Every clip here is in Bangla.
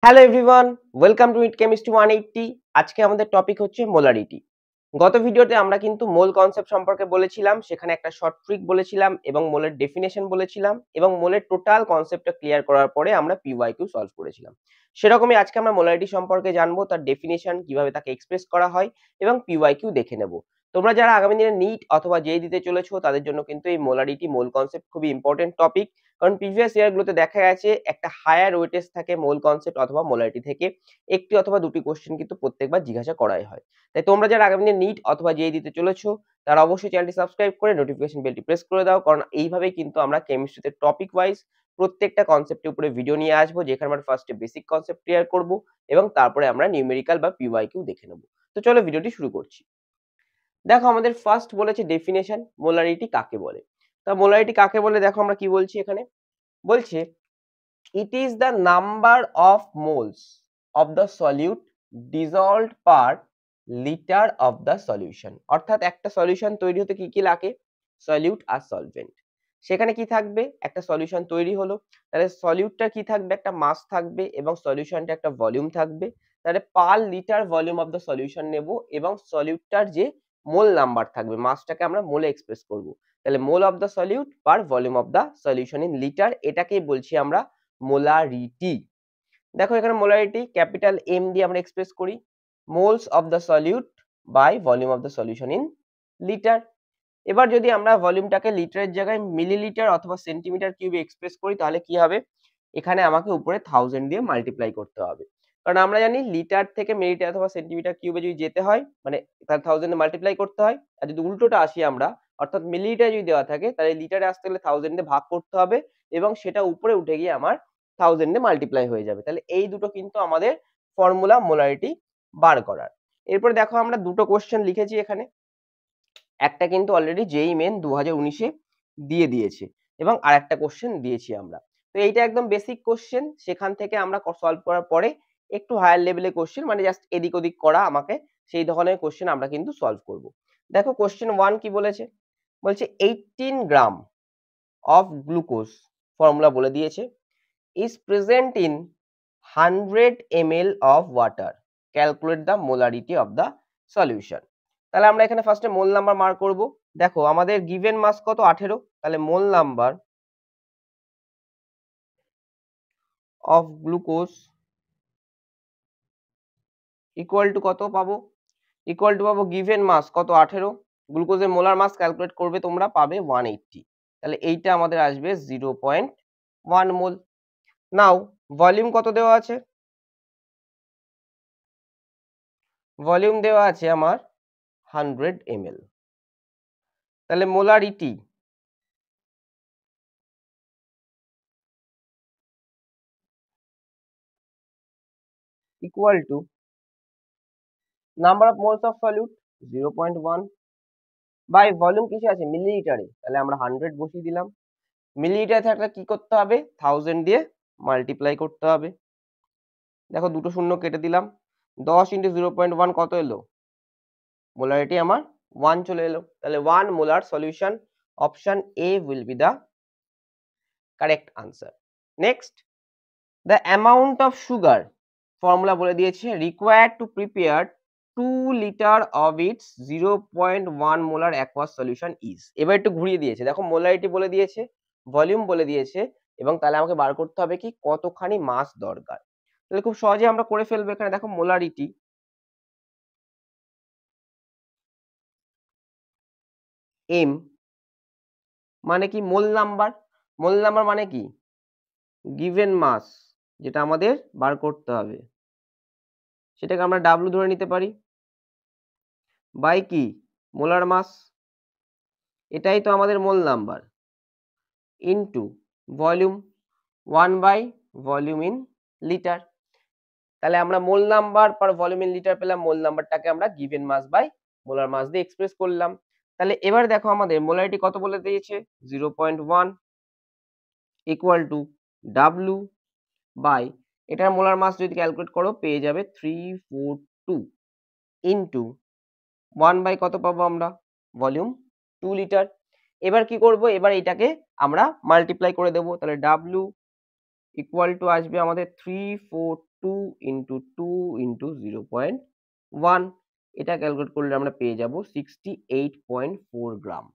Hello everyone, welcome to it chemistry 180। আজকে আমাদের টপিক হচ্ছে মোলারিটি। গত ভিডিওতে আমরা কিন্তু মোল কনসেপ্ট সম্পর্কে বলেছিলাম, সেখানে একটা শর্ট ট্রিক বলেছিলাম এবং মোলের ডেফিনেশন বলেছিলাম এবং মোলের টোটাল কনসেপ্টটা ক্লিয়ার করার পরে আমরা পিওয়াইকিউ সলভ করেছিলাম। সেরকমই আজকে আমরা মোলারিটি সম্পর্কে জানবো, তার ডেফিনেশন কিভাবে তাকে এক্সপ্রেস করা হয় এবং পিওয়াইকিউ দেখে নেব। তোমরা যারা আগামী দিনে নিট অথবা জেই দিতে চলেছো তাদের জন্য কিন্তু এই মোলারিটি মোল কনসেপ্ট খুবই ইম্পর্টেন্ট টপিক। কারণ প্রিভিয়াস ইয়ারগুলোতে দেখা গেছে একটা হায়ার ওয়েটেজ থাকে মোল কনসেপ্ট অথবা মোলারিটি থেকে একটি অথবা দুটি কোশ্চেন কিন্তু প্রত্যেকবার জিজ্ঞাসা করাই হয়। তাই তোমরা যারা আগামী দিনে নিট অথবা জেই দিতে চলেছো তারা অবশ্যই চ্যানেলটি সাবস্ক্রাইব করে নোটিফিকেশন বেলটি প্রেস করে দাও, কারণ এইভাবেই কিন্তু আমরা কেমিস্ট্রিতে টপিক ওয়াইজ প্রত্যেকটা কনসেপ্টের উপরে ভিডিও নিয়ে আসবো, যেখানে আমরা ফার্স্টে বেসিক কনসেপ্ট ক্লিয়ার করব এবং তারপরে আমরা নিউমেরিক্যাল বা পিওয়াইকিউ দেখে নেব। তো চলো ভিডিওটি শুরু করছি। দেখো আমাদের ফার্স্ট বলেছে ডেফিনেশন, মোলারিটি কাকে বলে। তা মোলারিটি কাকে বলে দেখো আমরা কি বলছি এখানে। বলছে it is the number of moles of the solute dissolved per liter of the solution। অর্থাৎ একটা সলিউশন তৈরি হতে কি কি লাগে, সলিউট আর সলভেন্ট। সেখানে কি থাকবে, একটা সলিউশন তৈরি হলো, তাহলে সলিউটটা কি থাকবে, একটা মাস থাকবে এবং সলিউশনটা একটা ভলিউম থাকবে। তাহলে per litre volume of the solution নেব এবং সলিউটটার যে মোল নাম্বার থাকবে, মাসটাকে আমরা মোলে এক্সপ্রেস করব। তাহলে mole of the solute per volume of the solution in litre, এটাকেই বলছি আমরা মোলারিটি। দেখো এখানে মোলারিটি ক্যাপিটাল এম দিয়ে আমরা এক্সপ্রেস করি, moles of the solute by volume of the solution in litre. এবার যদি আমরা ভলিউমটাকে লিটারের জায়গায় মিলিলিটার অথবা সেন্টিমিটার কিউবে এক্সপ্রেস করি তাহলে কি হবে, এখানে আমাকে উপরে 1000 দিয়ে মাল্টিপ্লাই করতে হবে। কারণ আমরা জানি লিটার থেকে মিলিলিটার অথবা সেন্টিমিটার কিউবে যদি যেতে হয় মানে তার 1000 এ মাল্টিপ্লাই করতে হয়। আর যদি উল্টোটা আসি আমরা, অর্থাৎ মিলিলিটার যদি দেওয়া থাকে তাহলে লিটারে আসতে গেলে 1000 দিয়ে ভাগ করতে হবে এবং সেটা উপরে উঠে গিয়ে আমার 1000 এ মাল্টিপ্লাই হয়ে যাবে। তাহলে এই দুটো কিন্তু আমাদের ফর্মুলা মোলারিটি বার করার। এরপরে দেখো আমরা দুটো কোশ্চেন লিখেছি এখানে, একটা কিন্তু অলরেডি জেই মেন 2019-এ দিয়ে দিয়েছে এবং আরেকটা কোশ্চেন দিয়েছি আমরা। তো এইটা একদম বেসিক কোশ্চেন, সেখান থেকে আমরা সলভ করার পরে একটু হায়ার লেভেলের কোশ্চেন মানে জাস্ট এদিক ওদিক করা আমাকে, সেই ধরনের কোশ্চেন আমরা কিন্তু সলভ করব। দেখো কোশ্চেন 1 কি বলেছে, বলছে 18 গ্রাম অফ গ্লুকোজ, ফর্মুলা বলে দিয়েছে, is present in 100 ml of water, calculate the molarity of the solution। তাহলে আমরা এখানে ফার্স্টে মোল নাম্বার মার্ক করব। দেখো আমাদের গিভেন মাস কত 18, তাহলে মোল number of glucose equal to কত পাবো, ইকুয়াল টু পাবো গিভেন মাস কত 18, গ্লুকোজের মোলার মাস ক্যালকুলেট করবে তোমরা পাবে 180, তাহলে এইটা আমাদের আসবে 0.1 মোল। নাও ভলিউম কত দেওয়া আছে, ভলিউম দেওয়া আছে আমার 100 ml, তাহলে molarity equal to number of moles of solute 0.1 by volume কিসে আছে মিলিলিটারে, তাহলে আমরা 100 বসিয়ে দিলাম। মিলিলিটার থাকলে কি করতে হবে 1000 দিয়ে মাল্টিপ্লাই করতে হবে। দেখো দুটো শূন্য কেটে দিলাম, 10 ইন্টু 0.1 কত এলো, মোলারিটি আমার 1 চলে এলো। তাহলে 1 molar solution, option A will be the correct answer. Next, the amount of sugar, formula বলে দিয়েছে, required to prepare 2 litre of its 0.1 molar aqueous solution is. এবার একটু ঘুরিয়ে দিয়েছে, দেখো মোলারিটি বলে দিয়েছে, ভলিউম বলে দিয়েছে এবং তাহলে আমাকে বার করতে হবে কি কতখানি মাস দরকার। তাহলে খুব সহজে আমরা করে ফেলবো। এখানে দেখো মোলারিটি এম মানে কি মোল নাম্বার, মোল নাম্বার মানে কি গিভেন মাস, যেটা আমাদের বার করতে হবে সেটাকে আমরা ডাব্লু ধরে নিতে পারি, বাই কি মোলার মাস, এটাই তো আমাদের mole number, into volume 1 by volume in litre. তাহলে আমরা mole number per volume in litre পেলাম, মোল নাম্বারটাকে আমরা given mass by molar mass দিয়ে এক্সপ্রেস করলাম। তাহলে এবার দেখো আমাদের মোলারিটি কত বলে দিয়েছে 0.1 ইকুয়াল টু ডাব্লু বাই, এটার মোলার মাস যদি ক্যালকুলেট করো পেয়ে যাবে 342 ইনটু 1 বাই কত পাবো আমরা ভলিউম 2 লিটার। এবার কি করব, এবার এটাকে আমরা মাল্টিপ্লাই করে দেব, তাহলে ডাব্লু ইকুয়াল টু আসবে আমাদের টু ইন্টু 0.1, এটা ক্যালকুলেট করলে আমরা পেয়ে যাব 68.4 gram.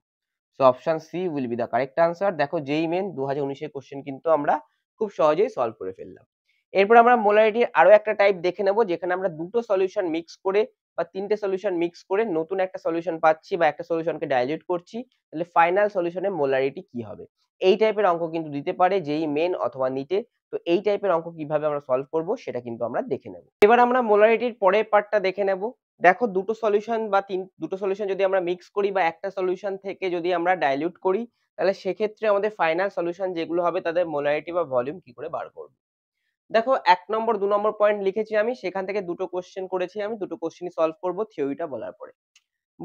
So option C will be the correct answer. দেখো যেই মেন 2019 কোশ্চেন কিন্তু আমরা খুব সহজেই সলভ করে ফেললাম। এরপর আমরা মোলারিটির আরো একটা টাইপ দেখে নেব, যেখানে আমরা দুটো সলিউশন মিক্স করে বা তিনটে সলিউশন মিক্স করে নতুন একটা সলিউশন পাচ্ছি বা একটা সলিউশনকে ডাইলিউট করছি, তাহলে ফাইনাল সলিউশনের মোলারিটি কি হবে। এই টাইপের অঙ্ক কিন্তু দিতে পারে যেই মেন অথবা নিটে। তো এই টাইপের অঙ্ক কিভাবে আমরা সলভ করব সেটা কিন্তু আমরা দেখে নেব। এবার আমরা মোলারিটির পরের পার্টটা দেখে নেব। দেখো দুটো সলিউশন বা দুটো সলিউশন যদি আমরা মিক্স করি বা একটা সলিউশন থেকে যদি আমরা ডাইলিউট করি, তাহলে সেক্ষেত্রে আমাদের ফাইনাল সলিউশন যেগুলো হবে তাদের মোলারিটি বা ভলিউম কি করে বার করব। দেখো 1 নম্বর 2 নম্বর পয়েন্ট লিখেছি আমি, সেখান থেকে দুটো কোশ্চেন করেছি আমি, দুটো কোশ্চেনই সলভ করব থিওরিটা বলার পরে।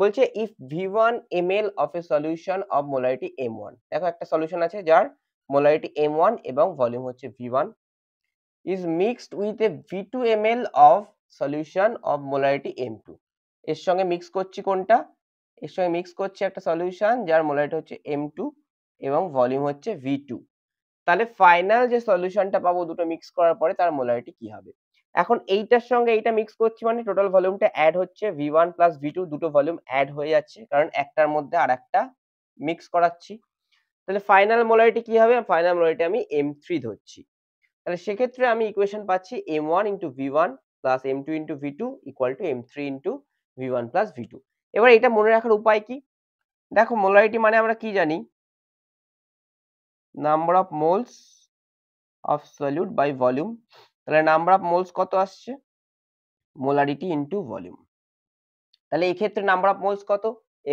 বলছে if v1 ml of a solution of molarity m1, দেখো একটা সলিউশন আছে যার মোলারিটি m1 এবং ভলিউম হচ্ছে v1, is mixed with a v2 ml of solution of molarity m2, এর সঙ্গে মিক্স করছি কোনটা, এর সঙ্গে মিক্স করছি একটা সলিউশন যার মোলারিটি হচ্ছে m2 এবং ভলিউম হচ্ছে v2, তাহলে ফাইনাল যে সলিউশনটা পাবো দুটো মিক্স করার পরে তার মোলারিটি কি হবে। এখন এইটার সঙ্গে এইটা মিক্স করছি মানে টোটাল ভলিউমটা অ্যাড হচ্ছে v1 প্লাস v2, দুটো ভলিউম অ্যাড হয়ে যাচ্ছে কারণ একটার মধ্যে আরেকটা মিক্স করাচ্ছি। তাহলে ফাইনাল মোলারিটি কি হবে, ফাইনাল মোলারিটি আমি m3 ধরছি। তাহলে সেক্ষেত্রে আমি ইকুয়েশন পাচ্ছি m1 into v1 plus m2 into v2 equal two m3 into v1 plus v2। এবার এটা মনে রাখার উপায় কি, দেখো মোলারিটি মানে আমরা কি জানি, number of moles of solute by volume. তাহলে নাম্বার অফ মোলস কত আসছে, মোলারিটি ইন্টু ভলিউম। তাহলে এই ক্ষেত্রে নাম্বার অফ মোলস কত,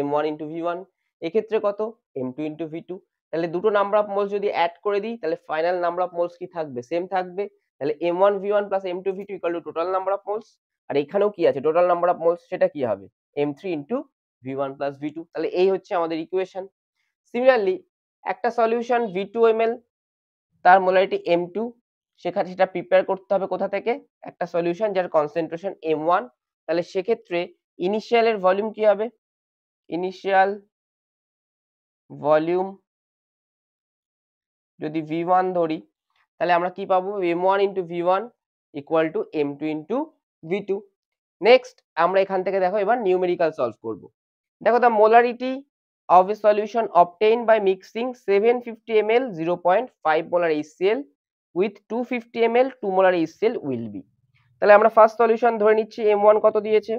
m1 ইন্টু v1, এক্ষেত্রে কত m2 ইন্টু v2। তাহলে দুটো নাম্বার অফ মোলস যদি অ্যাড করে দিই তাহলে ফাইনাল নাম্বার অফ মোলস কি থাকবে, সেম থাকবে। তাহলে m1 v1 plus m2 v2 equal to total number of moles. আর এখানেও কি আছে টোটাল নাম্বার অফ মোলস, সেটা কি হবে m3 into v1 plus v2। তাহলে এই হচ্ছে আমাদের ইকুয়েশন। সিমিলারলি একটা সলিউশন v2 ml, তার মোলারিটি m2, সেখানে সেটা প্রিপেয়ার করতে হবে কোথা থেকে, একটা সলিউশন যার কনসেন্ট্রেশন m1, তাহলে সেক্ষেত্রে ইনিশিয়ালের ভলিউম কি হবে, ইনিশিয়াল ভলিউম যদি v1 ধরি তাহলে আমরা কি পাবো, m1 into v1 equal to m2 into v2। Next আমরা এখান থেকে দেখো এবার নিউমেরিক্যাল সলভ করব। দেখো the molarity of a solution obtained by mixing 750 ml 0.5 molar HCl with 250 ml 2 molar HCl will be। তাহলে আমরা ফার্স্ট সলিউশন ধরে নিচ্ছি m1 কত দিয়েছে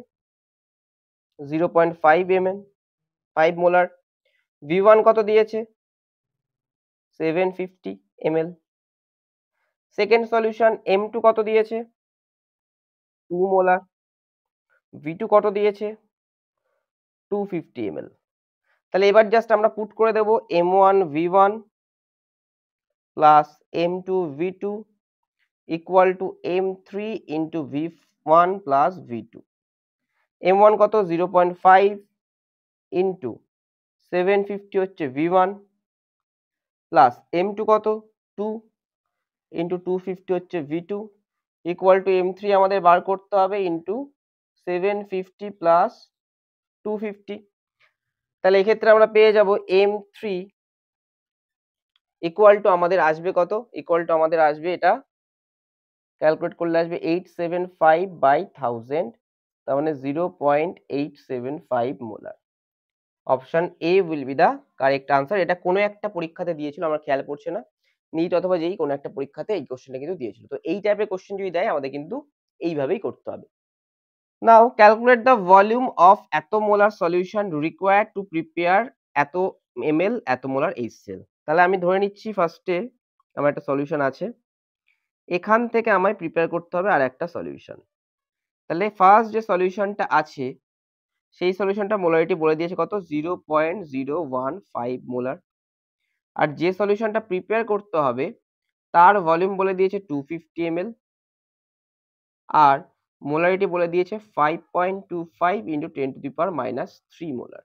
0.5 ml 5 মোলার, v1 কত দিয়েছে 750 ml। সেকেন্ড সলিউশন m2 কত দিয়েছে 2 মোলার, v2 কত দিয়েছে 250 ml। তাহলে এবার জাস্ট আমরা পুট করে দেব m1 v1 plus m2 v2 equal two m3 into v1 plus v2। m1 কত 0.5 ইন্টু 750 হচ্ছে v1 প্লাস m2 কত 2 ইন্টু 250 হচ্ছে v2 ইকুয়াল টু m3 আমাদের বার করতে হবে ইন্টু 750 প্লাস 250। তাহলে এক্ষেত্রে আমরা পেয়ে যাব m3 ইকুয়াল টু আমাদের আসবে কত, ইকুয়াল টু আমাদের আসবে এটা ক্যালকুলেট করলে আসবে 875 বাই 1000, তার মানে 0.875 molar. Option A will be the correct answer. এটা কোনো একটা পরীক্ষাতে দিয়েছিল, আমার খেয়াল পড়ছে না, নিট অথবা যেই কোনো একটা পরীক্ষাতে এই কোশ্চেনটা কিন্তু দিয়েছিল। তো এই টাইপের কোশ্চেন যদি দেয় আমাদের কিন্তু এইভাবেই করতে হবে। নাও ক্যালকুলেট দ্য ভলিউম অফ এত molar solution required to prepare এত ml এত মোলার HCl। তাহলে আমি ধরে নিচ্ছি ফার্স্টে আমার একটা সলিউশন আছে, এখান থেকে আমায় প্রিপেয়ার করতে হবে আর একটা সলিউশন। তাহলে ফার্স্ট যে সলিউশনটা আছে সেই সলিউশনটা মোলারিটি বলে দিয়েছে কত 0.015 মোলার, আর যে সলিউশনটা প্রিপেয়ার করতে হবে তার ভলিউম বলে দিয়েছে 250 ml, আর মোলারিটি বলে দিয়েছে 5.25 into 10 to the power -3 molar.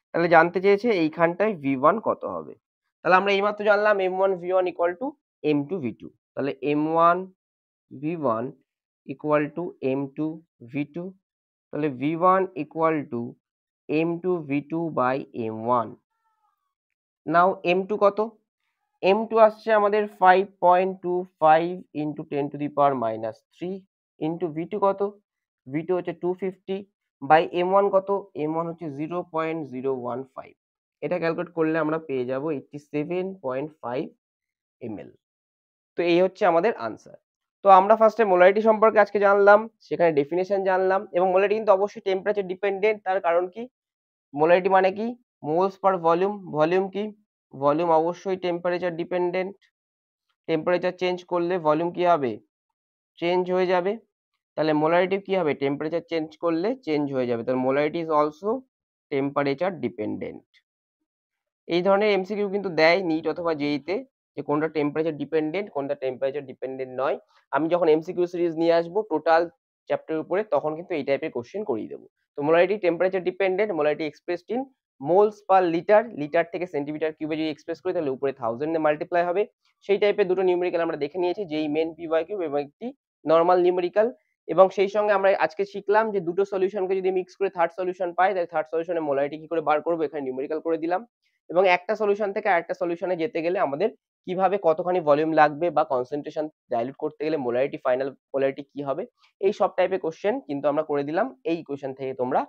তাহলে জানতে চেয়েছে এইখানটায় v1 কত হবে। তাহলে আমরা এইমাত্র জানলাম m1 v1 equal to m2 v2। তাহলে m1 v1 equal to m2 v2। তাহলে v1 equal to m2 v2 by m1। Now m2 কত, M2 আসছে আমাদের 5.25 ইন্টু 10⁻³ ইন্টু V2 কত? V2 হচ্ছে 250 বাই M1 কত? M1 হচ্ছে 0.015। এটা ক্যালকুলেট করলে আমরা পেয়ে যাব 87.5 ml। তো এই হচ্ছে আমাদের আনসার। তো আমরা ফার্স্টে মোলারিটি সম্পর্কে আজকে জানলাম, সেখানে ডেফিনেশন জানলাম এবং মোলারিটি কিন্তু অবশ্যই টেম্পারেচার ডিপেন্ডেন্ট। তার কারণ কি? মোলারিটি মানে কি? মোলস পার ভলিউম। ভলিউম কি? ভলিউম অবশ্যই টেম্পারেচার ডিপেন্ডেন্ট। টেম্পারেচার চেঞ্জ করলে ভলিউম কি হবে? চেঞ্জ হয়ে যাবে। তাহলে মোলারিটি কি হবে? টেম্পারেচার চেঞ্জ করলে চেঞ্জ হয়ে যাবে। তাহলে molarity is also temperature dependent. এই ধরনের এমসিকিউ কিন্তু দেয় নিট অথবা জেইই তে, যে কোনটা টেম্পারেচার ডিপেন্ডেন্ট, কোনটা টেম্পারেচার ডিপেন্ডেন্ট নয়। আমি যখন এমসিকিউ সিরিজ নিয়ে আসবো টোটাল চ্যাপ্টারের উপরে, তখন কিন্তু এই টাইপের কোশ্চেন করিয়ে দেবো। তো molarity temperature dependent, molarity expressed in moles per litre. Litre থেকে সেন্টিমিটার কিউবে যদি এক্সপ্রেস করি তাহলে উপরে 1000 দিয়ে মাল্টিপ্লাই হবে। সেই টাইপের দুটো নিউমেরিক্যাল আমরা দেখে নিয়েছি, যেই মেন পিওয়াই কিউব এবং একটি নর্মাল নিউমেরিক্যাল। এবং সেই সঙ্গে আমরা আজকে শিখলাম যে দুটো সলিউশনকে যদি মিক্স করে থার্ড সলিউশন পাই, তাহলে থার্ড সলিউশনের মোলারিটি কি করে বার করবো, এখানে নিউমেরিক্যাল করে দিলাম। এবং একটা সলিউশন থেকে আরেকটা সলিউশনে যেতে গেলে আমাদের কিভাবে কতখানি ভলিউম লাগবে বা কনসেন্ট্রেশন ডাইলিউট করতে গেলে মোলারিটি, ফাইনাল পোলারিটি কি হবে, এই সব টাইপের কোশ্চেন কিন্তু আমরা করে দিলাম। এই ইকুয়েশন থেকে তোমরা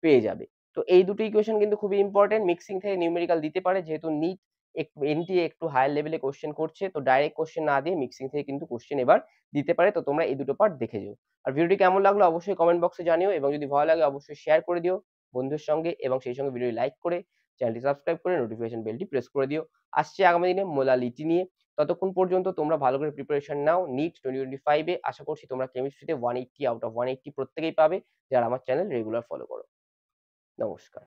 পেয়ে যাবে। তো এই দুটো ইকুয়েশন কিন্তু খুবই ইম্পর্টেন্ট। মিক্সিং থেকে নিউমেরিক্যাল দিতে পারে, যেহেতু নিট এনটিএ একটু হায়ার লেভেলে কোশ্চেন করছে, তো ডাইরেক্ট কোশ্চেন না দিয়ে মিক্সিং থেকে কিন্তু কোশ্চেন এবার দিতে পারে। তো তোমরা এই দুটো পার্ট দেখে যাও। আর ভিডিওটি কেমন লাগলো অবশ্যই কমেন্ট বক্সে জানিও, এবং যদি ভালো লাগে অবশ্যই শেয়ার করে দিও বন্ধুর সঙ্গে, এবং সেই সঙ্গে ভিডিও লাইক করে চ্যানেলটি সাবস্ক্রাইব করে নোটিফিকেশন বেলটি প্রেস করে দিও। আসছে আগামী দিনে মোলালিটি নিয়ে। ততক্ষণ পর্যন্ত তোমরা ভালো করে প্রিপারেশন নাও নিট 2025 এ। আশা করছি তোমরা কেমিস্ট্রিতে 180 আউট অফ 180 প্রত্যেকেই পাবে, যারা আমার চ্যানেল রেগুলার ফলো করো। নমস্কার।